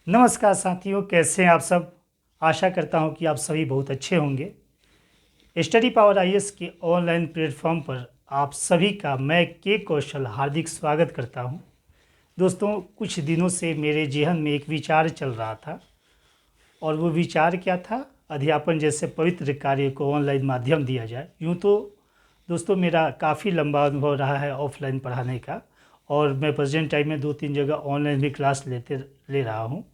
नमस्कार साथियों, कैसे हैं आप सब। आशा करता हूं कि आप सभी बहुत अच्छे होंगे। स्टडी पावर आईएएस के ऑनलाइन प्लेटफॉर्म पर आप सभी का मैं के कौशल हार्दिक स्वागत करता हूं। दोस्तों, कुछ दिनों से मेरे जेहन में एक विचार चल रहा था और वो विचार क्या था, अध्यापन जैसे पवित्र कार्य को ऑनलाइन माध्यम दिया जाए। यूँ तो दोस्तों मेरा काफ़ी लंबा अनुभव रहा है ऑफलाइन पढ़ाने का, और मैं प्रेजेंट टाइम में 2-3 जगह ऑनलाइन भी क्लास ले रहा हूँ।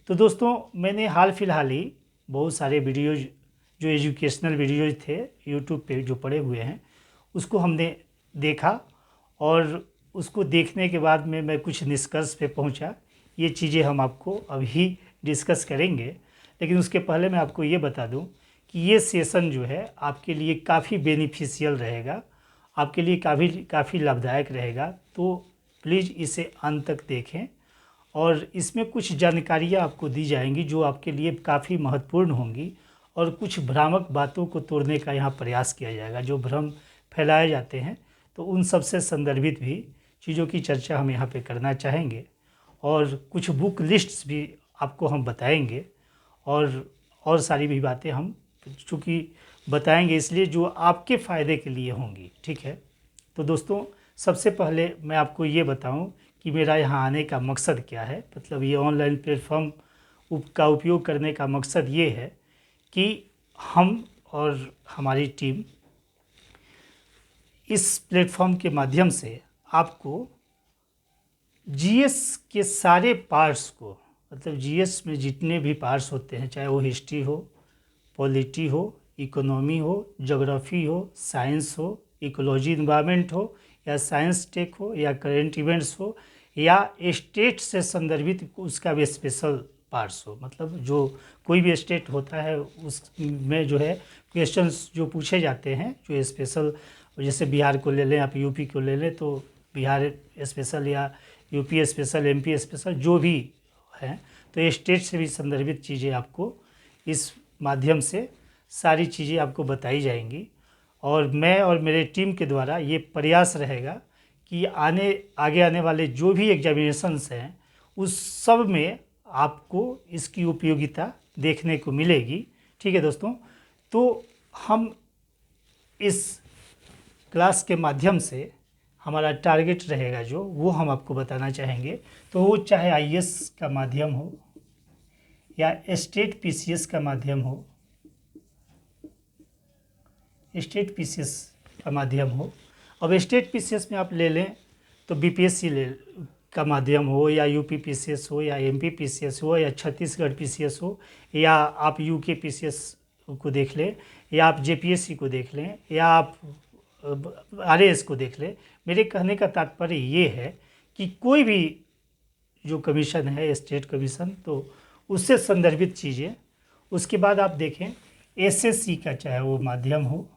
तो दोस्तों, मैंने हाल फिलहाल ही बहुत सारे वीडियोज़ जो एजुकेशनल वीडियोज़ थे यूट्यूब पे जो पड़े हुए हैं, उसको हमने देखा, और उसको देखने के बाद में मैं कुछ निष्कर्ष पे पहुंचा। ये चीज़ें हम आपको अभी डिस्कस करेंगे, लेकिन उसके पहले मैं आपको ये बता दूं कि ये सेशन जो है आपके लिए काफ़ी बेनिफिशियल रहेगा, आपके लिए काफ़ी लाभदायक रहेगा। तो प्लीज़ इसे अंत तक देखें, और इसमें कुछ जानकारियाँ आपको दी जाएंगी जो आपके लिए काफ़ी महत्वपूर्ण होंगी, और कुछ भ्रामक बातों को तोड़ने का यहाँ प्रयास किया जाएगा। जो भ्रम फैलाए जाते हैं तो उन सब से संदर्भित भी चीज़ों की चर्चा हम यहाँ पे करना चाहेंगे, और कुछ बुक लिस्ट्स भी आपको हम बताएंगे, और सारी भी बातें हम चूँकि बताएंगे इसलिए जो आपके फ़ायदे के लिए होंगी। ठीक है। तो दोस्तों, सबसे पहले मैं आपको ये बताऊं कि मेरा यहाँ आने का मकसद क्या है। मतलब ये ऑनलाइन प्लेटफॉर्म का उपयोग करने का मकसद ये है कि हम और हमारी टीम इस प्लेटफॉर्म के माध्यम से आपको जीएस के सारे पार्ट्स को, मतलब जीएस में जितने भी पार्ट्स होते हैं, चाहे वो हिस्ट्री हो, पॉलिटी हो, इकोनॉमी हो, ज्योग्राफी हो, साइंस हो, इकोलॉजी इन्वायरमेंट हो, या साइंस टेक हो, या करेंट इवेंट्स हो, या स्टेट से संदर्भित उसका भी स्पेशल पार्ट्स हो। मतलब जो कोई भी स्टेट होता है उसमें जो है क्वेश्चंस जो पूछे जाते हैं जो स्पेशल, जैसे बिहार को ले लें, आप यूपी को ले लें तो बिहार स्पेशल, या यूपी स्पेशल, एमपी स्पेशल, जो भी हैं, तो ये स्टेट से भी संदर्भित चीज़ें आपको इस माध्यम से सारी चीज़ें आपको बताई जाएंगी। और मैं और मेरे टीम के द्वारा ये प्रयास रहेगा कि आगे आने वाले जो भी एग्जामिनेशंस हैं उस सब में आपको इसकी उपयोगिता देखने को मिलेगी। ठीक है दोस्तों। तो हम इस क्लास के माध्यम से हमारा टारगेट रहेगा जो वो हम आपको बताना चाहेंगे। तो वो चाहे आईएएस का माध्यम हो या स्टेट पीसीएस का माध्यम हो, स्टेट पीसीएस का माध्यम हो। अब स्टेट पीसीएस में आप ले लें तो बीपीएससी का माध्यम हो, या यूपी पीसीएस हो, या एमपी पीसीएस हो, या छत्तीसगढ़ पीसीएस हो, या आप यूके पीसीएस को देख लें, या आप जेपीएससी को देख लें, या आप आरएएस को देख लें। मेरे कहने का तात्पर्य ये है कि कोई भी जो कमीशन है स्टेट कमीशन, तो उससे संदर्भित चीज़ें। उसके बाद आप देखें एसएससी का, चाहे वो माध्यम हो,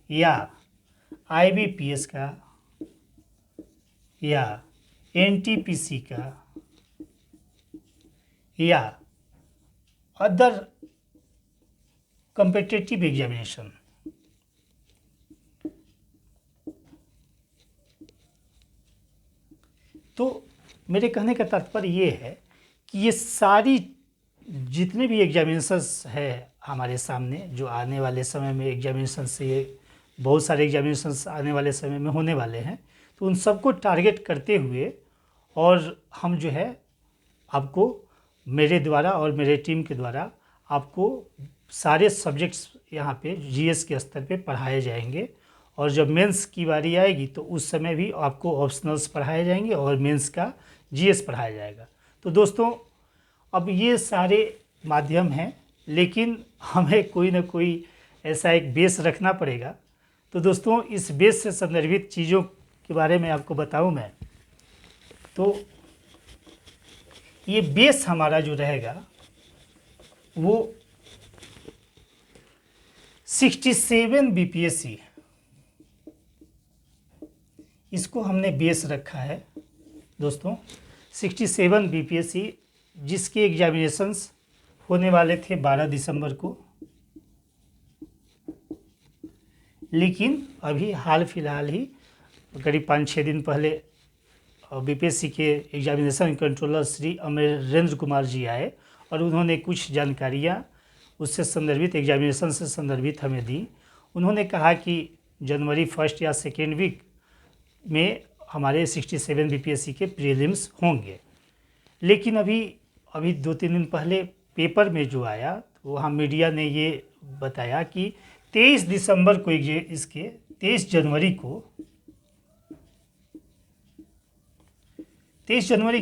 या आईबीपीएस का, या एनटीपीसी का, या अदर कम्पिटिटिव एग्जामिनेशन, तो मेरे कहने का तात्पर्य ये है कि ये सारी जितने भी एग्जामिनेशंस है हमारे सामने, जो आने वाले समय में एग्जामिनेशन से बहुत सारे एग्जामिनेशंस आने वाले समय में होने वाले हैं, तो उन सबको टारगेट करते हुए और हम जो है आपको मेरे द्वारा और मेरे टीम के द्वारा आपको सारे सब्जेक्ट्स यहाँ पे जीएस के स्तर पे पढ़ाए जाएंगे। और जब मेंस की बारी आएगी तो उस समय भी आपको ऑप्शनल्स पढ़ाए जाएंगे और मेंस का जीएस पढ़ाया जाएगा। तो दोस्तों, अब ये सारे माध्यम हैं, लेकिन हमें कोई ना कोई ऐसा एक बेस रखना पड़ेगा। तो दोस्तों, इस बेस से संदर्भित चीज़ों के बारे में आपको बताऊं मैं, तो ये बेस हमारा जो रहेगा वो 67 बीपीएससी, इसको हमने बेस रखा है दोस्तों। 67 बीपीएससी जिसके एग्जामिनेशंस होने वाले थे 12 दिसंबर को, लेकिन अभी हाल फिलहाल ही करीब 5-6 दिन पहले बीपीएससी के एग्जामिनेशन कंट्रोलर श्री अमरेंद्र कुमार जी आए और उन्होंने कुछ जानकारियाँ उससे संदर्भित, एग्जामिनेशन से संदर्भित हमें दी। उन्होंने कहा कि जनवरी 1 या 2 वीक में हमारे 67 बीपीएससी के प्रीलिम्स होंगे। लेकिन अभी 2-3 दिन पहले पेपर में जो आया, वहाँ मीडिया ने ये बताया कि 23 दिसंबर को इसके 23 जनवरी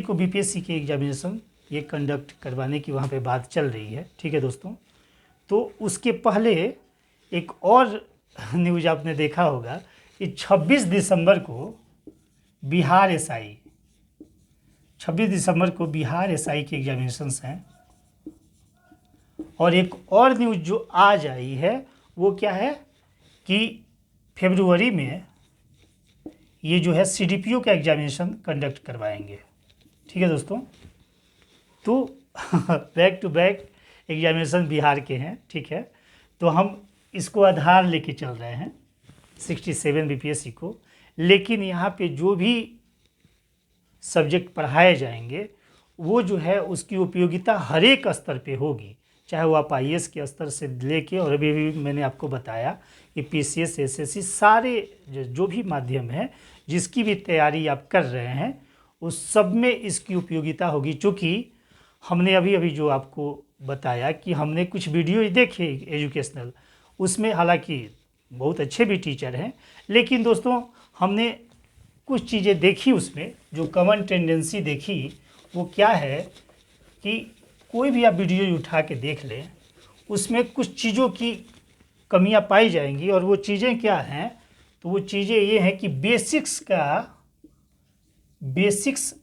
को बीपीएससी के एग्जामिनेशन ये कंडक्ट करवाने की वहाँ पे बात चल रही है। ठीक है दोस्तों, तो उसके पहले एक और न्यूज़ आपने देखा होगा कि 26 दिसंबर को बिहार एसआई के एग्जामिनेशंस हैं। और एक और न्यूज़ जो आज आई है वो क्या है कि फरवरी में ये जो है सीडीपीओ का एग्जामिनेशन कंडक्ट करवाएंगे। ठीक है दोस्तों, तो back to back examination Bihar के हैं। ठीक है, तो हम इसको आधार लेके चल रहे हैं 67 बीपीएससी को। लेकिन यहाँ पे जो भी सब्जेक्ट पढ़ाए जाएंगे वो जो है उसकी उपयोगिता हर एक स्तर पे होगी, चाहे वो आप आईएएस के स्तर से लेके, और अभी भी मैंने आपको बताया कि पीसीएस, एसएससी, सारे जो भी माध्यम है जिसकी भी तैयारी आप कर रहे हैं उस सब में इसकी उपयोगिता होगी। चूँकि हमने अभी जो आपको बताया कि हमने कुछ वीडियो देखे एजुकेशनल, उसमें हालांकि बहुत अच्छे भी टीचर हैं, लेकिन दोस्तों हमने कुछ चीज़ें देखी उसमें, जो कॉमन टेंडेंसी देखी वो क्या है कि कोई भी आप वीडियो उठा के देख लें, उसमें कुछ चीज़ों की कमियां पाई जाएंगी। और वो चीज़ें क्या हैं, तो वो चीज़ें ये हैं कि बेसिक्स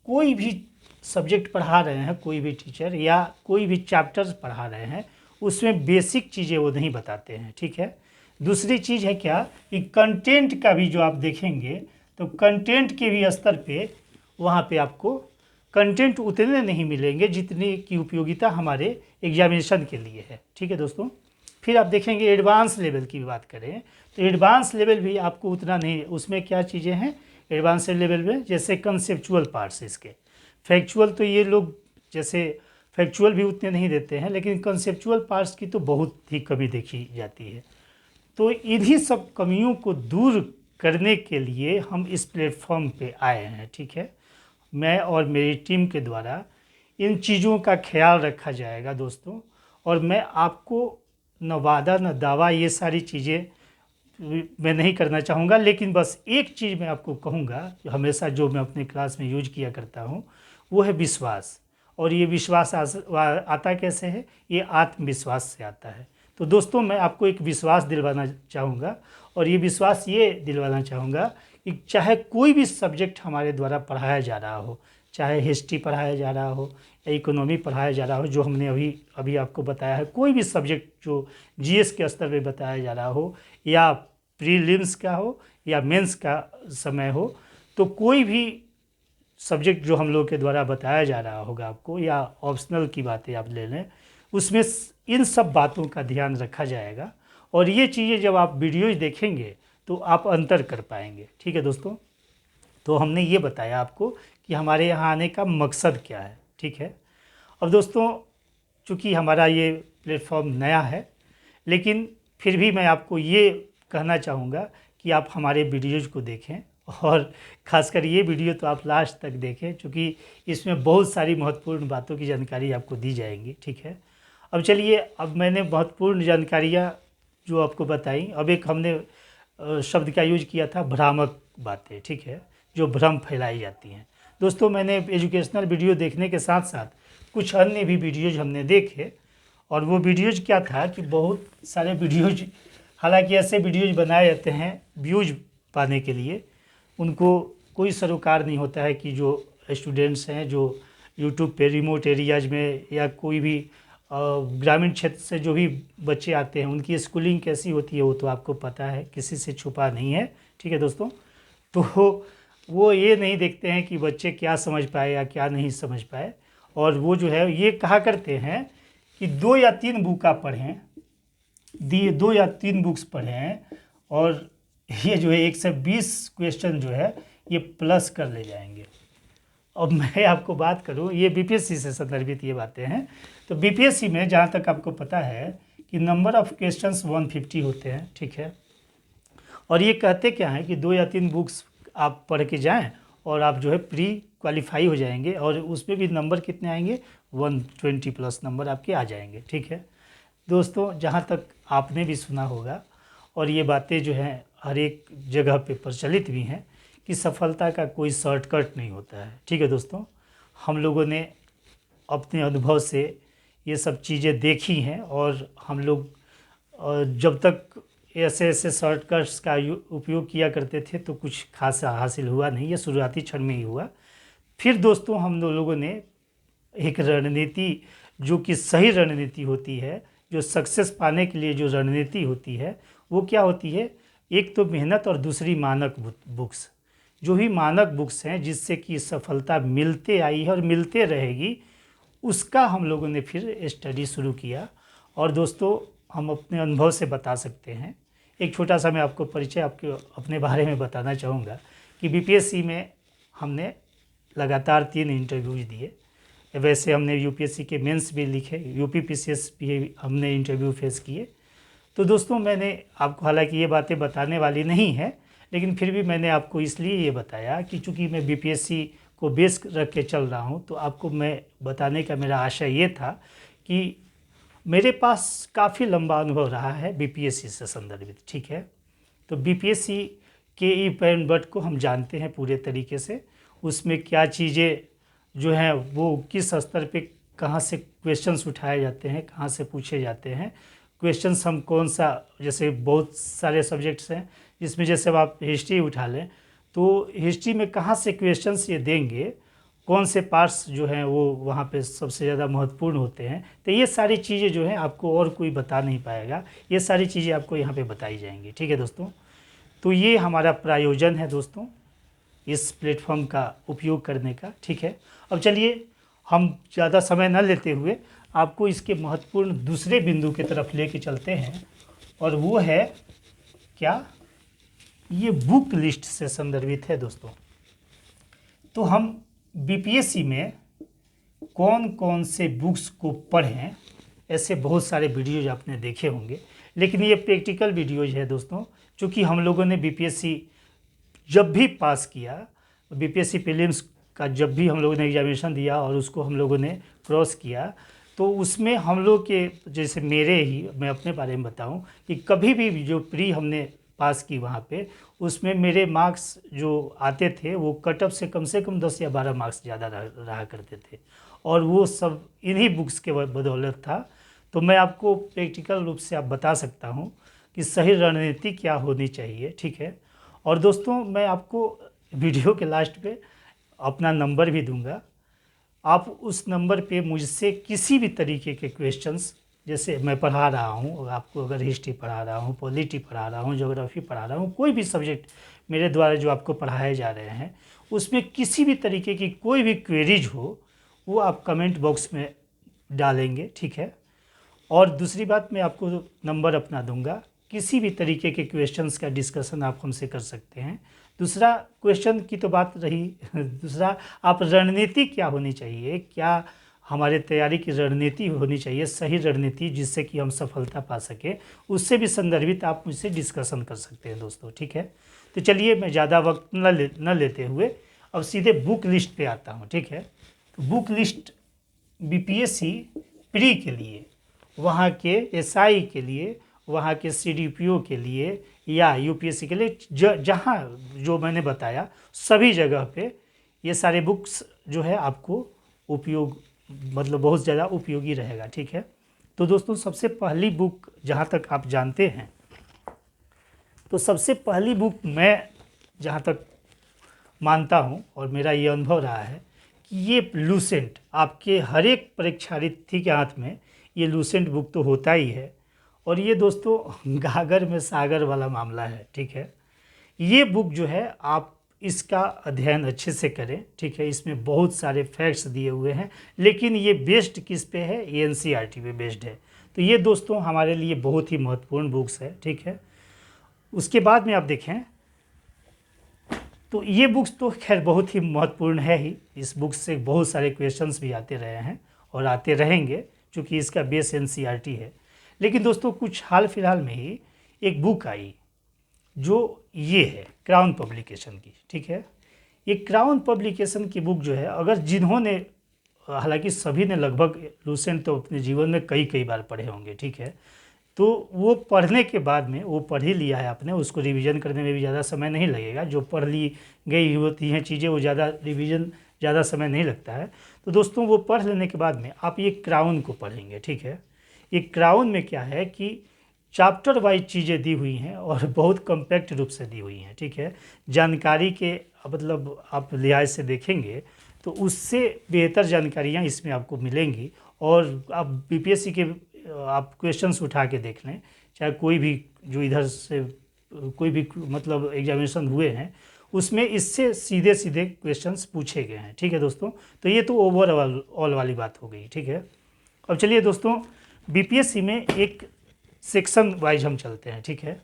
कोई भी सब्जेक्ट पढ़ा रहे हैं, कोई भी टीचर या कोई भी चैप्टर्स पढ़ा रहे हैं, उसमें बेसिक चीज़ें वो नहीं बताते हैं। ठीक है, दूसरी चीज़ है क्या कि कंटेंट का भी जो आप देखेंगे तो कंटेंट के भी स्तर पे वहाँ पे आपको कंटेंट उतने नहीं मिलेंगे जितनी की उपयोगिता हमारे एग्जामिनेशन के लिए है। ठीक है दोस्तों, फिर आप देखेंगे एडवांस लेवल की बात करें तो एडवांस लेवल भी आपको उतना नहीं, उसमें क्या चीज़ें हैं एडवांस लेवल में, जैसे कंसेप्चुअल पार्ट्स इसके। फैक्चुअल तो ये लोग जैसे फैक्चुअल भी उतने नहीं देते हैं, लेकिन कंसेप्चुअल पार्ट्स की तो बहुत ही कमी देखी जाती है। तो इन्हीं सब कमियों को दूर करने के लिए हम इस प्लेटफॉर्म पे आए हैं। ठीक है, मैं और मेरी टीम के द्वारा इन चीज़ों का ख्याल रखा जाएगा दोस्तों। और मैं आपको न वादा न दावा ये सारी चीज़ें मैं नहीं करना चाहूँगा, लेकिन बस एक चीज़ मैं आपको कहूँगा, हमेशा जो मैं अपने क्लास में यूज किया करता हूँ, वो है विश्वास। और ये विश्वास आता कैसे है, ये आत्मविश्वास से आता है। तो दोस्तों मैं आपको एक विश्वास दिलवाना चाहूँगा, और ये विश्वास ये दिलवाना चाहूँगा कि चाहे कोई भी सब्जेक्ट हमारे द्वारा पढ़ाया जा रहा हो, चाहे हिस्ट्री पढ़ाया जा रहा हो या इकोनॉमी पढ़ाया जा रहा हो, जो हमने अभी आपको बताया है, कोई भी सब्जेक्ट जो जीएस के स्तर पे बताया जा रहा हो, या प्रीलिम्स का हो या मेंस का समय हो, तो कोई भी सब्जेक्ट जो हम लोग के द्वारा बताया जा रहा होगा आपको, या ऑप्शनल की बातें आप ले लें, उसमें इन सब बातों का ध्यान रखा जाएगा। और ये चीज़ें जब आप वीडियोज देखेंगे तो आप अंतर कर पाएंगे। ठीक है दोस्तों, तो हमने ये बताया आपको कि हमारे यहाँ आने का मकसद क्या है। ठीक है, अब दोस्तों चूँकि हमारा ये प्लेटफॉर्म नया है, लेकिन फिर भी मैं आपको ये कहना चाहूँगा कि आप हमारे वीडियोज़ को देखें, और ख़ासकर ये वीडियो तो आप लास्ट तक देखें, क्योंकि इसमें बहुत सारी महत्वपूर्ण बातों की जानकारी आपको दी जाएंगी। ठीक है, अब चलिए, अब मैंने महत्वपूर्ण जानकारियाँ जो आपको बताई, अब एक हमने शब्द का यूज किया था भ्रामक बातें। ठीक है, जो भ्रम फैलाई जाती हैं। दोस्तों मैंने एजुकेशनल वीडियो देखने के साथ साथ कुछ अन्य भी वीडियोज हमने देखे, और वो वीडियोज क्या था कि बहुत सारे वीडियोज, हालांकि ऐसे वीडियोज बनाए जाते हैं व्यूज पाने के लिए, उनको कोई सरोकार नहीं होता है कि जो स्टूडेंट्स हैं जो यूट्यूब पे रिमोट एरियाज में या कोई भी ग्रामीण क्षेत्र से जो भी बच्चे आते हैं उनकी स्कूलिंग कैसी होती है वो तो आपको पता है, किसी से छुपा नहीं है। ठीक है दोस्तों, तो वो ये नहीं देखते हैं कि बच्चे क्या समझ पाए या क्या नहीं समझ पाए, और वो जो है ये कहा करते हैं कि 2 या 3 बुक आप पढ़ें, 2 या 3 बुक्स पढ़ें, और ये जो है 120 क्वेश्चन जो है ये प्लस कर ले जाएंगे। अब मैं आपको बात करूं, ये बीपीएससी से संदर्भित ये बातें हैं। तो बीपीएससी में जहाँ तक आपको पता है कि नंबर ऑफ क्वेश्चंस 150 होते हैं, ठीक है। और ये कहते क्या है कि 2 या 3 बुक्स आप पढ़ के जाएं और आप जो है प्री क्वालिफाई हो जाएंगे, और उसमें भी नंबर कितने आएंगे, 120 प्लस नंबर आपके आ जाएंगे, ठीक है दोस्तों। जहाँ तक आपने भी सुना होगा और ये बातें जो हैं हर एक जगह पे प्रचलित भी हैं कि सफलता का कोई शॉर्टकट नहीं होता है, ठीक है दोस्तों। हम लोगों ने अपने अनुभव से ये सब चीज़ें देखी हैं, और हम लोग जब तक ऐसे ऐसे शॉर्टकट्स का उपयोग किया करते थे तो कुछ खास हासिल हुआ नहीं, ये शुरुआती क्षण में ही हुआ। फिर दोस्तों हम लोगों ने एक रणनीति, जो कि सही रणनीति होती है, जो सक्सेस पाने के लिए जो रणनीति होती है वो क्या होती है, एक तो मेहनत और दूसरी मानक बुक्स। जो भी मानक बुक्स हैं जिससे कि सफलता मिलते आई है और मिलते रहेगी, उसका हम लोगों ने फिर स्टडी शुरू किया। और दोस्तों हम अपने अनुभव से बता सकते हैं, एक छोटा सा मैं आपको परिचय आपके अपने बारे में बताना चाहूँगा कि बीपीएससी में हमने लगातार 3 इंटरव्यूज दिए। वैसे हमने यूपीएससी के मेंस भी लिखे, यूपीपीसीएस भी हमने इंटरव्यू फेस किए। तो दोस्तों मैंने आपको, हालांकि ये बातें बताने वाली नहीं है, लेकिन फिर भी मैंने आपको इसलिए ये बताया कि चूँकि मैं बीपीएससी को बेस रख के चल रहा हूँ, तो आपको मैं बताने का मेरा आशय ये था कि मेरे पास काफ़ी लंबा अनुभव रहा है बीपीएससी से संदर्भित, ठीक है। तो बीपीएससी के ई पैन बट को हम जानते हैं पूरे तरीके से, उसमें क्या चीज़ें जो हैं वो किस स्तर पे कहाँ से क्वेश्चंस उठाए जाते हैं, कहाँ से पूछे जाते हैं क्वेश्चंस, हम कौन सा, जैसे बहुत सारे सब्जेक्ट्स हैं जिसमें जैसे अब आप हिस्ट्री उठा लें तो हिस्ट्री में कहाँ से क्वेश्चंस ये देंगे, कौन से पार्ट्स जो हैं वो वहाँ पे सबसे ज़्यादा महत्वपूर्ण होते हैं। तो ये सारी चीज़ें जो हैं आपको और कोई बता नहीं पाएगा, ये सारी चीज़ें आपको यहाँ पे बताई जाएंगी, ठीक है दोस्तों। तो ये हमारा प्रायोजन है दोस्तों इस प्लेटफॉर्म का उपयोग करने का, ठीक है। अब चलिए हम ज़्यादा समय न लेते हुए आपको इसके महत्वपूर्ण दूसरे बिंदु की तरफ लेके चलते हैं, और वो है क्या, ये बुक लिस्ट से संदर्भित है दोस्तों। तो हम बीपीएससी में कौन कौन से बुक्स को पढ़ें, ऐसे बहुत सारे वीडियोज आपने देखे होंगे, लेकिन ये प्रैक्टिकल वीडियोज है दोस्तों। चूँकि हम लोगों ने बीपीएससी जब भी पास किया, बीपीएससी प्रीलिम्स का जब भी हम लोगों ने एग्जामिनेशन दिया और उसको हम लोगों ने क्रॉस किया, तो उसमें हम लोग के, जैसे मेरे ही, मैं अपने बारे में बताऊं कि कभी भी जो प्री हमने पास की वहाँ पे, उसमें मेरे मार्क्स जो आते थे वो कट ऑफ से कम 10 या 12 मार्क्स ज़्यादा रहा करते थे, और वो सब इन्हीं बुक्स के बदौलत था। तो मैं आपको प्रैक्टिकल रूप से आप बता सकता हूँ कि सही रणनीति क्या होनी चाहिए, ठीक है। और दोस्तों मैं आपको वीडियो के लास्ट पे अपना नंबर भी दूंगा, आप उस नंबर पे मुझसे किसी भी तरीके के क्वेश्चंस, जैसे मैं पढ़ा रहा हूँ, आपको अगर हिस्ट्री पढ़ा रहा हूँ, पॉलिटी पढ़ा रहा हूँ, ज्योग्राफी पढ़ा रहा हूँ, कोई भी सब्जेक्ट मेरे द्वारा जो आपको पढ़ाए जा रहे हैं, उसमें किसी भी तरीके की कोई भी क्वेरीज हो वो आप कमेंट बॉक्स में डालेंगे, ठीक है। और दूसरी बात, मैं आपको नंबर अपना दूंगा, किसी भी तरीके के क्वेश्चंस का डिस्कशन आप हमसे कर सकते हैं। दूसरा, क्वेश्चन की तो बात रही, दूसरा आप रणनीति क्या होनी चाहिए, क्या हमारे तैयारी की रणनीति होनी चाहिए, सही रणनीति जिससे कि हम सफलता पा सके, उससे भी संदर्भित आप मुझसे डिस्कशन कर सकते हैं दोस्तों, ठीक है। तो चलिए मैं ज़्यादा वक्त न लेते हुए अब सीधे बुक लिस्ट पे आता हूँ, ठीक है। तो बुक लिस्ट बीपीएससी प्री के लिए, वहाँ के एसआई के लिए, वहाँ के सीडीपीओ के लिए या यूपीएससी के लिए, जहाँ जो मैंने बताया सभी जगह पे ये सारे बुक्स जो है आपको उपयोग, मतलब बहुत ज़्यादा उपयोगी रहेगा, ठीक है। तो दोस्तों सबसे पहली बुक, जहाँ तक आप जानते हैं, तो सबसे पहली बुक मैं जहाँ तक मानता हूँ और मेरा ये अनुभव रहा है कि ये लूसेंट, आपके हर एक परीक्षार्थी के हाथ में ये लूसेंट बुक तो होता ही है, और ये दोस्तों गागर में सागर वाला मामला है, ठीक है। ये बुक जो है आप इसका अध्ययन अच्छे से करें, ठीक है। इसमें बहुत सारे फैक्ट्स दिए हुए हैं, लेकिन ये बेस्ड किस पे है, ये एनसीईआरटी पे बेस्ड है। तो ये दोस्तों हमारे लिए बहुत ही महत्वपूर्ण बुक्स है, ठीक है। उसके बाद में आप देखें तो ये बुक्स तो खैर बहुत ही महत्वपूर्ण है ही। इस बुक से बहुत सारे क्वेश्चंस भी आते रहे हैं और आते रहेंगे, क्योंकि इसका बेस एनसीईआरटी है। लेकिन दोस्तों कुछ हाल फिलहाल में ही एक बुक आई जो ये है क्राउन पब्लिकेशन की, ठीक है। ये क्राउन पब्लिकेशन की बुक जो है, अगर जिन्होंने, हालांकि सभी ने लगभग लूसेंट तो अपने जीवन में कई कई बार पढ़े होंगे, ठीक है, तो वो पढ़ने के बाद में वो पढ़ ही लिया है आपने, उसको रिवीजन करने में भी ज़्यादा समय नहीं लगेगा। जो पढ़ ली गई होती हैं चीज़ें वो ज़्यादा रिवीजन ज़्यादा समय नहीं लगता है। तो दोस्तों वो पढ़ लेने के बाद में आप ये क्राउन को पढ़ेंगे, ठीक है। ये क्राउन में क्या है कि चैप्टर वाइज चीज़ें दी हुई हैं और बहुत कम्पैक्ट रूप से दी हुई हैं, ठीक है। जानकारी के मतलब आप लिहाज से देखेंगे तो उससे बेहतर जानकारियाँ इसमें आपको मिलेंगी। और आप बीपीएससी के आप क्वेश्चंस उठा के देख लें, चाहे कोई भी जो इधर से कोई भी मतलब एग्जामिनेशन हुए हैं, उसमें इससे सीधे सीधे क्वेश्चंस पूछे गए हैं, ठीक है दोस्तों। तो ये तो ओवरऑल वाली बात हो गई, ठीक है। अब चलिए दोस्तों, बीपीएससी में एक सेक्शन वाइज हम चलते हैं, ठीक है।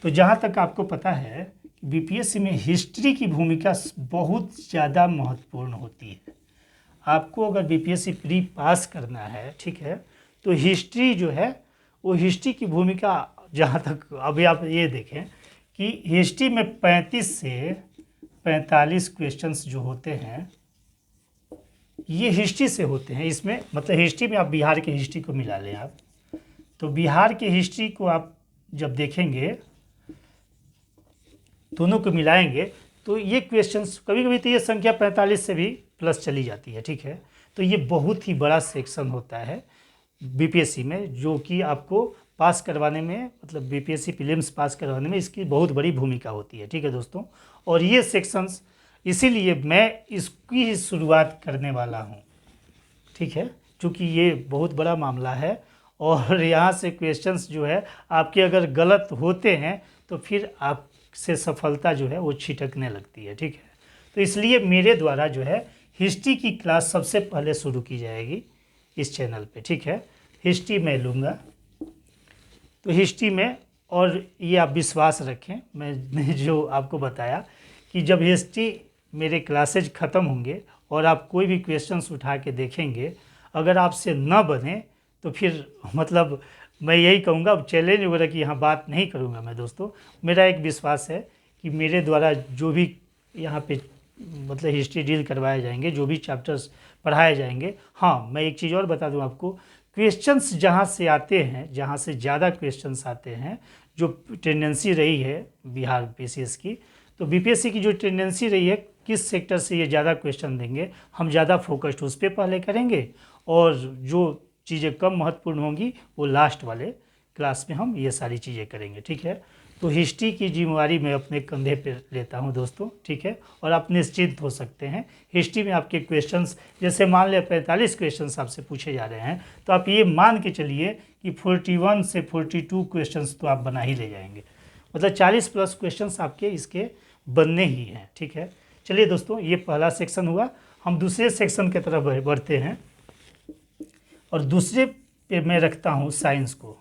तो जहाँ तक आपको पता है, बीपीएससी में हिस्ट्री की भूमिका बहुत ज़्यादा महत्वपूर्ण होती है। आपको अगर बीपीएससी प्री पास करना है, ठीक है, तो हिस्ट्री जो है वो हिस्ट्री की भूमिका, जहाँ तक अभी आप ये देखें कि हिस्ट्री में 35 से 45 क्वेश्चंस जो होते हैं ये हिस्ट्री से होते हैं। इसमें मतलब हिस्ट्री में आप बिहार के हिस्ट्री को मिला लें आप, तो बिहार के हिस्ट्री को आप जब देखेंगे, दोनों को मिलाएंगे, तो ये क्वेश्चंस कभी कभी तो ये संख्या 45 से भी प्लस चली जाती है, ठीक है। तो ये बहुत ही बड़ा सेक्शन होता है बीपीएससी में, जो कि आपको पास करवाने में, मतलब बीपीएससी प्रीलिम्स पास करवाने में इसकी बहुत बड़ी भूमिका होती है, ठीक है दोस्तों। और ये सेक्शंस इसीलिए मैं इसकी ही शुरुआत करने वाला हूँ, ठीक है, क्योंकि ये बहुत बड़ा मामला है। और यहाँ से क्वेश्चंस जो है आपके अगर गलत होते हैं तो फिर आपसे सफलता जो है वो छिटकने लगती है, ठीक है। तो इसलिए मेरे द्वारा जो है हिस्ट्री की क्लास सबसे पहले शुरू की जाएगी इस चैनल पे, ठीक है। हिस्ट्री मैं लूँगा, तो हिस्ट्री में, और ये आप विश्वास रखें, मैंने जो आपको बताया कि जब हिस्ट्री मेरे क्लासेज ख़त्म होंगे और आप कोई भी क्वेश्चंस उठा के देखेंगे, अगर आपसे न बने तो फिर मतलब मैं यही कहूँगा, अब चैलेंज वगैरह की यहाँ बात नहीं करूँगा मैं दोस्तों। मेरा एक विश्वास है कि मेरे द्वारा जो भी यहाँ पे मतलब हिस्ट्री डील करवाए जाएंगे, जो भी चैप्टर्स पढ़ाए जाएंगे, हाँ मैं एक चीज़ और बता दूँ आपको, क्वेश्चंस जहाँ से आते हैं, जहाँ से ज़्यादा क्वेश्चंस आते हैं, जो टेंडेंसी रही है बिहार पीसीएस की, तो बीपीएससी की जो टेंडेंसी रही है, किस सेक्टर से ये ज़्यादा क्वेश्चन देंगे, हम ज़्यादा फोकस्ड उस पर पहले करेंगे, और जो चीज़ें कम महत्वपूर्ण होंगी वो लास्ट वाले क्लास में हम ये सारी चीज़ें करेंगे, ठीक है। तो हिस्ट्री की जिम्मेवारी मैं अपने कंधे पे लेता हूँ दोस्तों, ठीक है। और आप निश्चिंत हो सकते हैं, हिस्ट्री में आपके क्वेश्चंस, जैसे मान लें 45 क्वेश्चंस आपसे पूछे जा रहे हैं, तो आप ये मान के चलिए कि 41 से 42 क्वेश्चंस तो आप बना ही ले जाएंगे, मतलब 40 प्लस क्वेश्चंस आपके इसके बनने ही हैं, ठीक है। चलिए दोस्तों, ये पहला सेक्शन हुआ। हम दूसरे सेक्शन की तरफ बढ़ते हैं, और दूसरे पे मैं रखता हूँ साइंस को।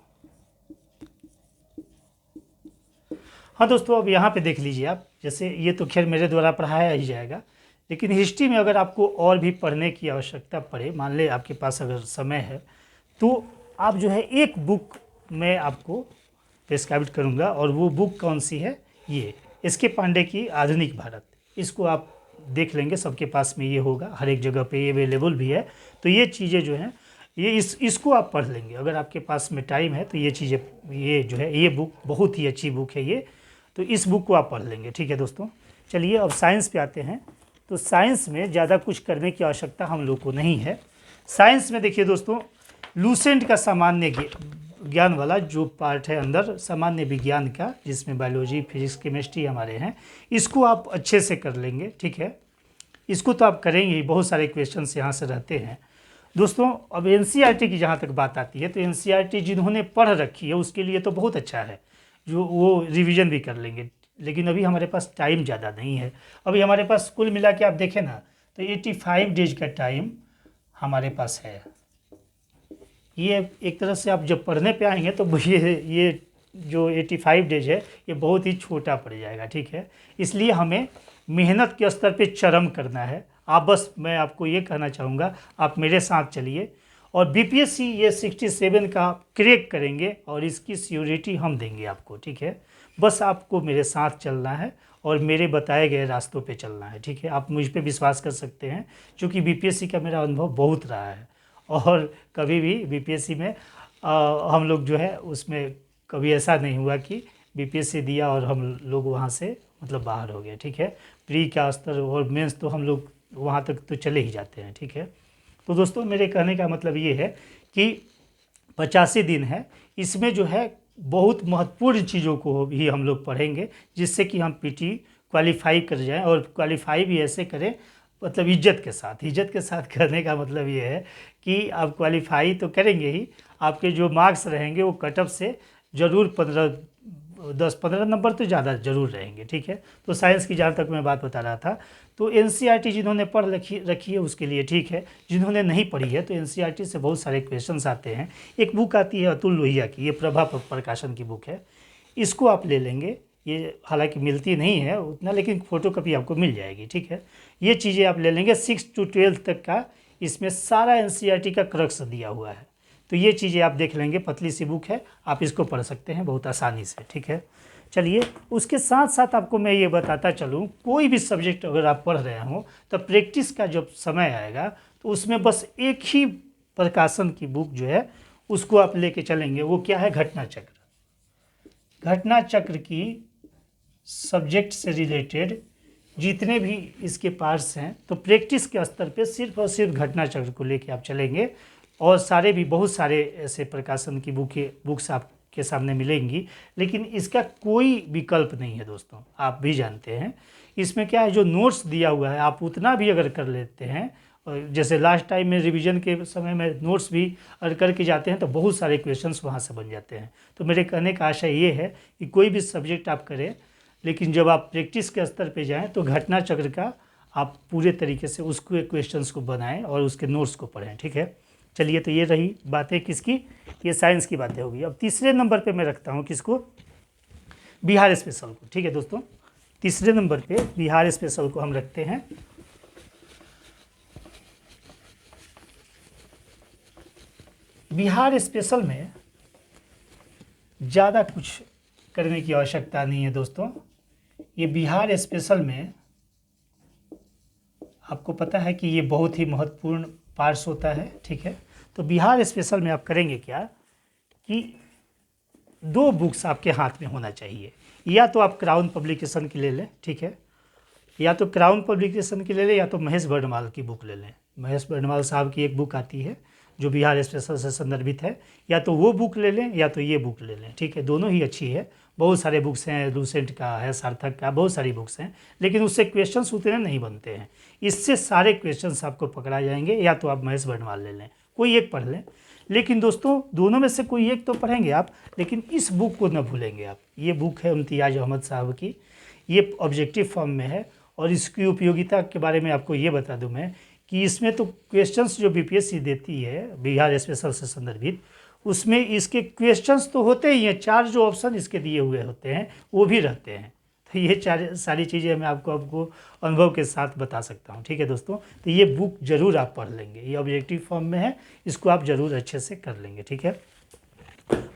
हाँ दोस्तों, अब यहाँ पे देख लीजिए आप, जैसे ये तो खैर मेरे द्वारा पढ़ाया ही जाएगा, लेकिन हिस्ट्री में अगर आपको और भी पढ़ने की आवश्यकता पड़े, मान ले आपके पास अगर समय है, तो आप जो है एक बुक मैं आपको प्रिस्क्राइब करूँगा, और वो बुक कौन सी है, ये एस.के. पांडे की आधुनिक भारत। इसको आप देख लेंगे, सबके पास में ये होगा, हर एक जगह पे ये अवेलेबल भी है। तो ये चीज़ें जो हैं ये इसको आप पढ़ लेंगे, अगर आपके पास में टाइम है तो ये चीज़ें, ये जो है ये बुक बहुत ही अच्छी बुक है ये, तो इस बुक को आप पढ़ लेंगे, ठीक है दोस्तों। चलिए अब साइंस पे आते हैं। तो साइंस में ज़्यादा कुछ करने की आवश्यकता हम लोग को नहीं है। साइंस में देखिए दोस्तों, लूसेंट का सामान्य ज्ञान वाला जो पार्ट है अंदर, सामान्य विज्ञान का, जिसमें बायोलॉजी, फिजिक्स, केमिस्ट्री हमारे हैं, इसको आप अच्छे से कर लेंगे, ठीक है। इसको तो आप करेंगे ही, बहुत सारे क्वेश्चंस यहाँ से रहते हैं दोस्तों। अब एनसीईआरटी की जहाँ तक बात आती है, तो एनसीईआरटी जिन्होंने पढ़ रखी है उसके लिए तो बहुत अच्छा है, जो वो रिवीजन भी कर लेंगे। लेकिन अभी हमारे पास टाइम ज़्यादा नहीं है। अभी हमारे पास कुल मिला के आप देखें ना, तो 85 डेज का टाइम हमारे पास है। ये एक तरह से आप जब पढ़ने पे आएंगे तो ये जो 85 डेज है ये बहुत ही छोटा पड़ जाएगा, ठीक है। इसलिए हमें मेहनत के स्तर पे चरम करना है। आप बस मैं आपको ये कहना चाहूँगा, आप मेरे साथ चलिए और बीपीएससी ये 67 का क्रैक करेंगे और इसकी सियोरिटी हम देंगे आपको, ठीक है। बस आपको मेरे साथ चलना है और मेरे बताए गए रास्तों पे चलना है, ठीक है। आप मुझ पे विश्वास कर सकते हैं, क्योंकि बीपीएससी का मेरा अनुभव बहुत रहा है और कभी भी बीपीएससी में हम लोग जो है उसमें कभी ऐसा नहीं हुआ कि बीपीएससी दिया और हम लोग वहाँ से मतलब बाहर हो गए, ठीक है। प्री का स्तर और मेंस तो हम लोग वहाँ तक तो चले ही जाते हैं, ठीक है। तो दोस्तों मेरे कहने का मतलब ये है कि 85 दिन है, इसमें जो है बहुत महत्वपूर्ण चीज़ों को भी हम लोग पढ़ेंगे, जिससे कि हम पीटी क्वालिफाई कर जाएं और क्वालिफाई भी ऐसे करें मतलब इज्जत के साथ। इज्जत के साथ करने का मतलब ये है कि आप क्वालिफाई तो करेंगे ही, आपके जो मार्क्स रहेंगे वो कट ऑफ से ज़रूर 10-15 नंबर तो ज़्यादा ज़रूर रहेंगे, ठीक है। तो साइंस की जहाँ तक मैं बात बता रहा था, तो एनसीईआरटी जिन्होंने पढ़ रखी है उसके लिए ठीक है, जिन्होंने नहीं पढ़ी है तो एनसीईआरटी से बहुत सारे क्वेश्चंस आते हैं। एक बुक आती है अतुल लोहिया की, ये प्रभा प्रकाशन की बुक है, इसको आप ले लेंगे। ये हालांकि मिलती नहीं है उतना, लेकिन फ़ोटो कॉपी आपको मिल जाएगी, ठीक है। ये चीज़ें आप ले लेंगे, 6 to 12 तक का इसमें सारा एनसीईआरटी का क्रक्स दिया हुआ है। तो ये चीज़ें आप देख लेंगे, पतली सी बुक है, आप इसको पढ़ सकते हैं बहुत आसानी से, ठीक है। चलिए उसके साथ साथ आपको मैं ये बताता चलूँ, कोई भी सब्जेक्ट अगर आप पढ़ रहे हो तो प्रैक्टिस का जब समय आएगा तो उसमें बस एक ही प्रकाशन की बुक जो है उसको आप लेके चलेंगे। वो क्या है? घटना चक्र। घटना चक्र की सब्जेक्ट से रिलेटेड जितने भी इसके पार्ट्स हैं, तो प्रैक्टिस के स्तर पे सिर्फ और सिर्फ घटना चक्र को लेके आप चलेंगे और सारे भी बहुत सारे ऐसे प्रकाशन की बुक्स आपके सामने मिलेंगी, लेकिन इसका कोई विकल्प नहीं है दोस्तों, आप भी जानते हैं। इसमें क्या है, जो नोट्स दिया हुआ है आप उतना भी अगर कर लेते हैं, जैसे लास्ट टाइम में रिवीजन के समय में नोट्स भी अगर करके जाते हैं तो बहुत सारे क्वेश्चंस वहाँ से बन जाते हैं। तो मेरे कहने का आशय ये है कि कोई भी सब्जेक्ट आप करें, लेकिन जब आप प्रैक्टिस के स्तर पे जाएं तो घटना चक्र का आप पूरे तरीके से उसको क्वेश्चंस को बनाएं और उसके नोट्स को पढ़ें, ठीक है। चलिए, तो ये रही बातें किसकी, ये साइंस की बातें होगी। अब तीसरे नंबर पे मैं रखता हूँ किसको, बिहार स्पेशल को, ठीक है दोस्तों। तीसरे नंबर पे बिहार स्पेशल को हम रखते हैं। बिहार स्पेशल में ज़्यादा कुछ करने की आवश्यकता नहीं है दोस्तों। ये बिहार स्पेशल में आपको पता है कि ये बहुत ही महत्वपूर्ण पार्ट्स होता है, ठीक है। तो बिहार स्पेशल में आप करेंगे क्या कि 2 बुक्स आपके हाथ में होना चाहिए, या तो आप क्राउन पब्लिकेशन की ले लें, ठीक है, या तो क्राउन पब्लिकेशन की ले लें, या तो महेश बर्णवाल की बुक ले लें। महेश बर्णवाल साहब की एक बुक आती है जो बिहार स्पेशल से संदर्भित है, या तो वो बुक ले लें या तो ये बुक ले लें, ठीक है। दोनों ही अच्छी है, बहुत सारे बुक्स हैं, लूसेंट का है, सार्थक का, बहुत सारी बुक्स हैं, लेकिन उससे क्वेश्चंस उतने नहीं बनते हैं। इससे सारे क्वेश्चंस आपको पकड़ा जाएंगे, या तो आप महेश बर्णवाल ले लें, कोई एक पढ़ लें। लेकिन दोस्तों दोनों में से कोई एक तो पढ़ेंगे आप, लेकिन इस बुक को न भूलेंगे आप। ये बुक है इम्तियाज़ अहमद साहब की, ये ऑब्जेक्टिव फॉर्म में है, और इसकी उपयोगिता के बारे में आपको ये बता दूं मैं कि इसमें तो क्वेश्चंस जो बीपीएससी देती है बिहार स्पेशल से संदर्भित, उसमें इसके क्वेश्चंस तो होते ही हैं, 4 जो ऑप्शन इसके दिए हुए होते हैं वो भी रहते हैं। तो ये 4 सारी चीज़ें मैं आपको अनुभव के साथ बता सकता हूँ, ठीक है दोस्तों। तो ये बुक ज़रूर आप पढ़ लेंगे, ये ऑब्जेक्टिव फॉर्म में है, इसको आप ज़रूर अच्छे से कर लेंगे, ठीक है।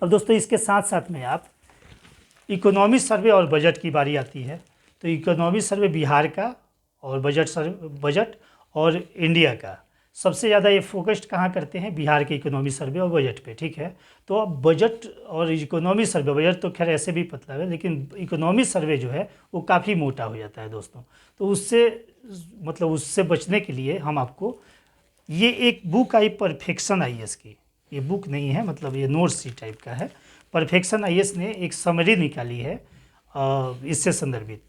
अब दोस्तों इसके साथ साथ में आप इकोनॉमी सर्वे और बजट की बारी आती है। तो इकोनॉमी सर्वे बिहार का और बजट और इंडिया का सबसे ज़्यादा ये फोकस्ड कहाँ करते हैं, बिहार के इकोनॉमी सर्वे और बजट पे, ठीक है। तो अब बजट और इकोनॉमी सर्वे, बजट तो खैर ऐसे भी पतला है, लेकिन इकोनॉमी सर्वे जो है वो काफ़ी मोटा हो जाता है दोस्तों। तो उससे बचने के लिए हम आपको ये एक बुक आई परफेक्शन आईएएस की, ये बुक नहीं है, मतलब ये नोट्स सी टाइप का है। परफेक्शन आईएएस ने एक समरी निकाली है इससे संदर्भित,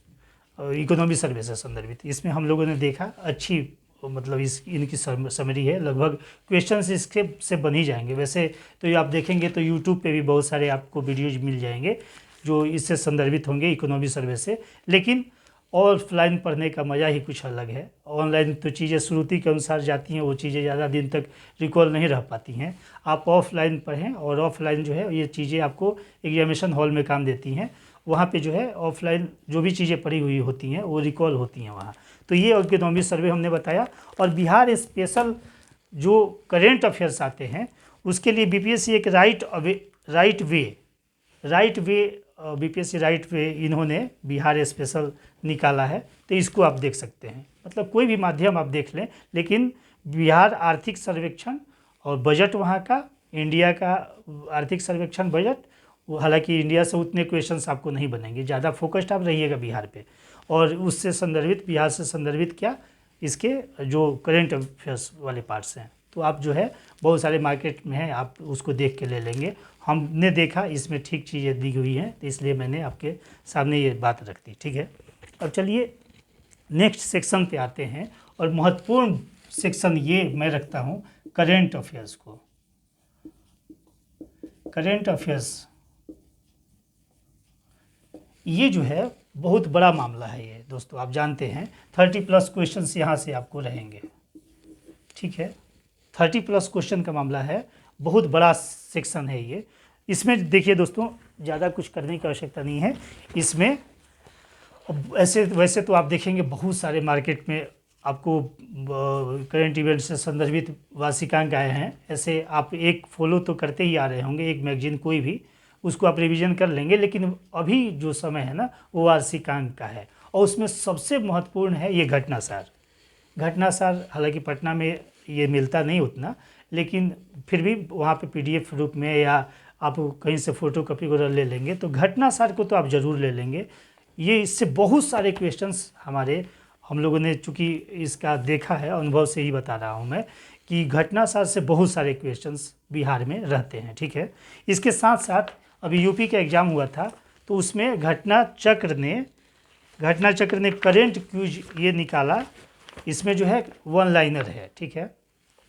इकोनॉमी सर्वे से संदर्भित। इसमें हम लोगों ने देखा अच्छी मतलब इनकी समरी है, लगभग क्वेश्चंस इसके से बन ही जाएंगे। वैसे तो ये आप देखेंगे तो यूट्यूब पे भी बहुत सारे आपको वीडियोज मिल जाएंगे जो इससे संदर्भित होंगे इकोनॉमी सर्वे से, लेकिन ऑफलाइन पढ़ने का मज़ा ही कुछ अलग है। ऑनलाइन तो चीज़ें श्रुति के अनुसार जाती हैं, वो चीज़ें ज़्यादा दिन तक रिकॉल नहीं रह पाती हैं। आप ऑफलाइन पढ़ें, और ऑफलाइन जो है ये चीज़ें आपको एग्जामिनेशन हॉल में काम देती हैं, वहाँ पे जो है ऑफलाइन जो भी चीज़ें पड़ी हुई होती हैं वो रिकॉल होती हैं वहाँ। तो ये इकोनॉमिक सर्वे हमने बताया। और बिहार स्पेशल जो करेंट अफेयर्स आते हैं उसके लिए बीपीएससी एक right way BPSC right way इन्होंने बिहार स्पेशल निकाला है। तो इसको आप देख सकते हैं, मतलब कोई भी माध्यम आप देख लें, लेकिन बिहार आर्थिक सर्वेक्षण और बजट वहाँ का, इंडिया का आर्थिक सर्वेक्षण बजट, हालांकि इंडिया से उतने क्वेश्चंस आपको नहीं बनेंगे, ज़्यादा फोकस्ड आप रहिएगा बिहार पे। और उससे संदर्भित, बिहार से संदर्भित क्या, इसके जो करेंट अफेयर्स वाले पार्ट्स हैं, तो आप जो है बहुत सारे मार्केट में हैं, आप उसको देख के ले लेंगे। हमने देखा इसमें ठीक चीज़ें दी हुई हैं, तो इसलिए मैंने आपके सामने ये बात रख दी, ठीक है। अब चलिए नेक्स्ट सेक्शन पे आते हैं, और महत्वपूर्ण सेक्शन ये मैं रखता हूँ करेंट अफेयर्स को। करेंट अफेयर्स ये जो है बहुत बड़ा मामला है ये दोस्तों, आप जानते हैं 30+ क्वेश्चंस यहाँ से आपको रहेंगे, ठीक है। 30+ क्वेश्चन का मामला है, बहुत बड़ा सेक्शन है ये। इसमें देखिए दोस्तों, ज़्यादा कुछ करने की आवश्यकता नहीं है इसमें। ऐसे वैसे तो आप देखेंगे बहुत सारे मार्केट में आपको करंट इवेंट से संदर्भित वार्षिकांक आए हैं, ऐसे आप एक फॉलो तो करते ही आ रहे होंगे, एक मैगजीन कोई भी, उसको आप रिवीजन कर लेंगे। लेकिन अभी जो समय है ना वो वार्षिकांक का है, और उसमें सबसे महत्वपूर्ण है ये घटनासार। घटनासार हालांकि पटना में ये मिलता नहीं उतना, लेकिन फिर भी वहाँ पे PDF रूप में या आप कहीं से फ़ोटो कॉपी वगैरह ले लेंगे, तो घटनासार को तो आप ज़रूर ले लेंगे। ये इससे बहुत सारे क्वेश्चंस हम लोगों ने, चूँकि इसका देखा है, अनुभव से ही बता रहा हूँ मैं, कि घटनासार से बहुत सारे क्वेश्चंस बिहार में रहते हैं, ठीक है। इसके साथ साथ अभी यूपी का एग्ज़ाम हुआ था, तो उसमें घटना चक्र ने करेंट क्यूज ये निकाला, इसमें जो है 1 लाइनर है, ठीक है।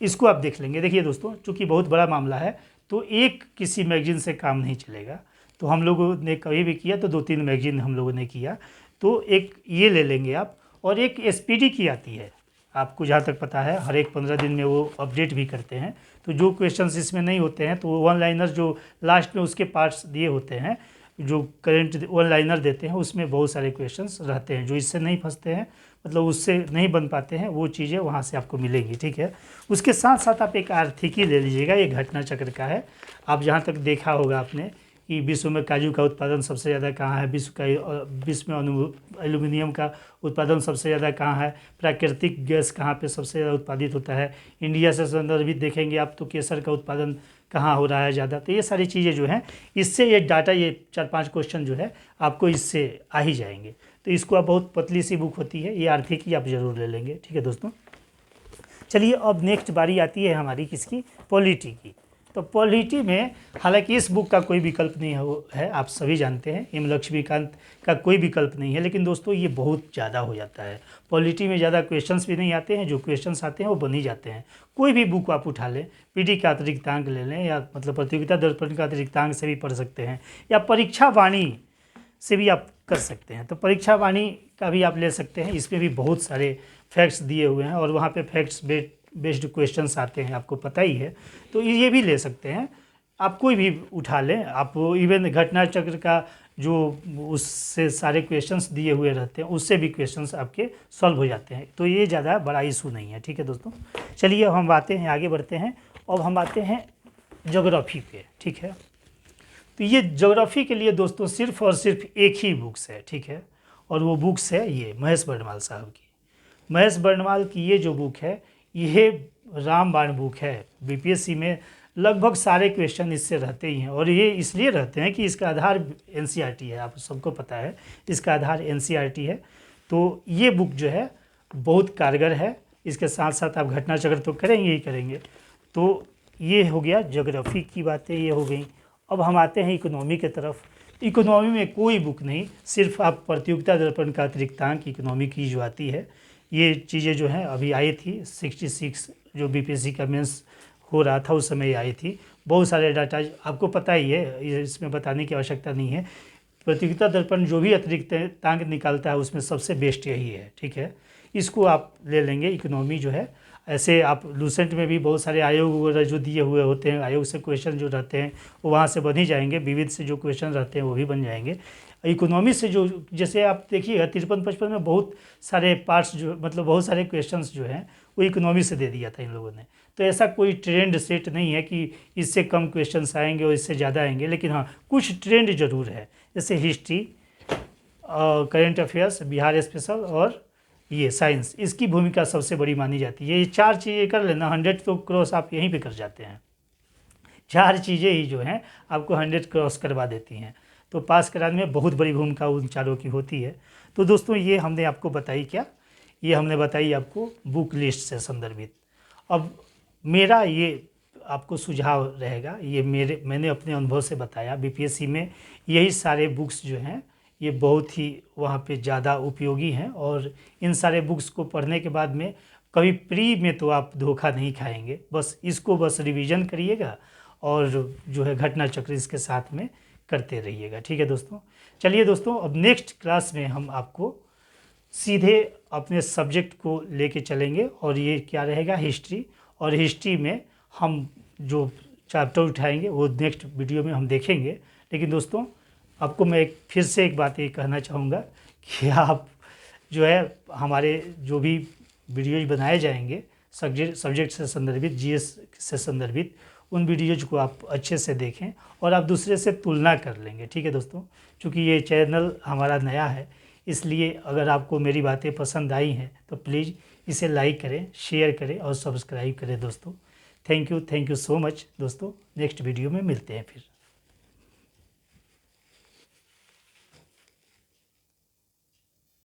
इसको आप देख लेंगे। देखिए दोस्तों, चूँकि बहुत बड़ा मामला है तो एक किसी मैगजीन से काम नहीं चलेगा, तो हम लोगों ने कभी भी किया तो 2-3 मैगजीन हम लोगों ने किया, तो एक ये ले लेंगे आप। और एक SPD की आती है, आपको जहाँ तक पता है हर एक 15 दिन में वो अपडेट भी करते हैं। तो जो क्वेश्चंस इसमें नहीं होते हैं, तो 1 लाइनर जो लास्ट में उसके पार्ट्स दिए होते हैं, जो करेंट 1 लाइनर देते हैं, उसमें बहुत सारे क्वेश्चंस रहते हैं जो इससे नहीं फंसते हैं, मतलब उससे नहीं बन पाते हैं, वो चीज़ें वहाँ से आपको मिलेंगी, ठीक है। उसके साथ साथ आप एक आर्थिकी ले लीजिएगा, ये घटना चक्र का है। आप जहाँ तक देखा होगा आपने कि विश्व में काजू का उत्पादन सबसे ज़्यादा कहाँ है, विश्व में एल्यूमिनियम का उत्पादन सबसे ज़्यादा कहाँ है, प्राकृतिक गैस कहाँ पे सबसे ज़्यादा उत्पादित होता है, इंडिया से संदर्भित देखेंगे आप तो केसर का उत्पादन कहाँ हो रहा है ज़्यादा। तो ये सारी चीज़ें जो हैं, इससे ये डाटा, ये 4-5 क्वेश्चन जो है आपको इससे आ ही जाएंगे। तो इसको आप, बहुत पतली सी बुक होती है ये, आर्थिकी आप ज़रूर ले लेंगे, ठीक है दोस्तों। चलिए अब नेक्स्ट बारी आती है हमारी किसकी, पॉलिटी की। तो पॉलिटी में हालांकि इस बुक का कोई विकल्प नहीं है, आप सभी जानते हैं, एम लक्ष्मीकांत का कोई विकल्प नहीं है। लेकिन दोस्तों ये बहुत ज़्यादा हो जाता है, पॉलिटी में ज़्यादा क्वेश्चंस भी नहीं आते हैं, जो क्वेश्चंस आते हैं वो बन ही जाते हैं। कोई भी बुक आप उठा लें, PD का अतिरिक्तांक ले लें, या मतलब प्रतियोगिता दर्पण का अतिरिक्तांक से भी पढ़ सकते हैं, या परीक्षा वाणी से भी आप कर सकते हैं। तो परीक्षा वाणी का भी आप ले सकते हैं, इसमें भी बहुत सारे फैक्ट्स दिए हुए हैं, और वहाँ पे फैक्ट्स बेस्ड क्वेश्चंस आते हैं, आपको पता ही है। तो ये भी ले सकते हैं, आप कोई भी उठा लें। आप इवन घटना चक्र का जो उससे सारे क्वेश्चंस दिए हुए रहते हैं, उससे भी क्वेश्चंस आपके सॉल्व हो जाते हैं। तो ये ज़्यादा बड़ा इशू नहीं है, ठीक है दोस्तों। चलिए अब हम आते हैं, आगे बढ़ते हैं। अब हम आते हैं ज्योग्राफी पे, ठीक है। तो ये ज्योग्राफी के लिए दोस्तों सिर्फ और सिर्फ एक ही बुक्स है, ठीक है, और वो बुक्स है ये महेश बर्णवाल साहब की। महेश बर्णवाल की ये जो बुक है, ये रामबाण बुक है। BPSC में लगभग सारे क्वेश्चन इससे रहते ही हैं, और ये इसलिए रहते हैं कि इसका आधार NCERT है, आप सबको पता है इसका आधार NCERT है। तो ये बुक जो है बहुत कारगर है। इसके साथ साथ आप घटना चक्र तो करेंगे ही करेंगे। तो ये हो गया ज्योग्राफी की बातें, ये हो गई। अब हम आते हैं इकोनॉमी की तरफ। इकोनॉमी में कोई बुक नहीं, सिर्फ आप प्रतियोगिता दर्पण का अतिरिक्तांक इकोनॉमी की जो आती है, ये चीज़ें जो हैं अभी आई थी 66 जो BPSC का मेंस हो रहा था उस समय आई थी। बहुत सारे डाटा आपको पता ही है, इसमें बताने की आवश्यकता नहीं है। प्रतियोगिता दर्पण जो भी अतिरिक्तांक निकालता है उसमें सबसे बेस्ट यही है, ठीक है। इसको आप ले लेंगे, इकोनॉमी जो है ऐसे आप लूसेंट में भी बहुत सारे आयोग वगैरह जो दिए हुए होते हैं, आयोग से क्वेश्चन जो रहते हैं वो वहाँ से बन ही जाएंगे, विविध से जो क्वेश्चन रहते हैं वो भी बन जाएंगे। इकोनॉमी से जो जैसे आप देखिएगा 53-55 में बहुत सारे पार्ट्स जो मतलब बहुत सारे क्वेश्चंस जो हैं वो इकोनॉमी से दे दिया था इन लोगों ने। तो ऐसा कोई ट्रेंड सेट नहीं है कि इससे कम क्वेश्चंस आएंगे और इससे ज़्यादा आएंगे, लेकिन हाँ कुछ ट्रेंड जरूर है। जैसे history, current affairs, Bihar special और ये साइंस, इसकी भूमिका सबसे बड़ी मानी जाती है। ये 4 चीज़ें कर लेना 100 तो क्रॉस आप यहीं पे कर जाते हैं। 4 चीज़ें ही जो हैं आपको 100 क्रॉस करवा देती हैं। तो पास कराने में बहुत बड़ी भूमिका उन चारों की होती है। तो दोस्तों ये हमने आपको बताई क्या, ये हमने बताई आपको बुक लिस्ट से संदर्भित। अब मेरा ये आपको सुझाव रहेगा, ये मैंने अपने अनुभव से बताया, बीपीएससी में यही सारे बुक्स जो हैं ये बहुत ही वहाँ पे ज़्यादा उपयोगी हैं। और इन सारे बुक्स को पढ़ने के बाद में कभी प्री में तो आप धोखा नहीं खाएंगे। बस इसको बस रिवीजन करिएगा और जो है घटना चक्र इसके साथ में करते रहिएगा। ठीक है दोस्तों, चलिए दोस्तों अब नेक्स्ट क्लास में हम आपको सीधे अपने सब्जेक्ट को लेके चलेंगे और ये क्या रहेगा, हिस्ट्री। और हिस्ट्री में हम जो चैप्टर उठाएंगे वो नेक्स्ट वीडियो में हम देखेंगे। लेकिन दोस्तों आपको मैं फिर से एक बात ये कहना चाहूँगा कि आप जो है हमारे जो भी वीडियोज बनाए जाएंगे सब्जेक्ट से संदर्भित, जीएस से संदर्भित, उन वीडियोज को आप अच्छे से देखें और आप दूसरे से तुलना कर लेंगे। ठीक है दोस्तों, क्योंकि ये चैनल हमारा नया है, इसलिए अगर आपको मेरी बातें पसंद आई हैं तो प्लीज़ इसे लाइक करें, शेयर करें और सब्सक्राइब करें दोस्तों। थैंक यू सो मच दोस्तों। नेक्स्ट वीडियो में मिलते हैं फिर।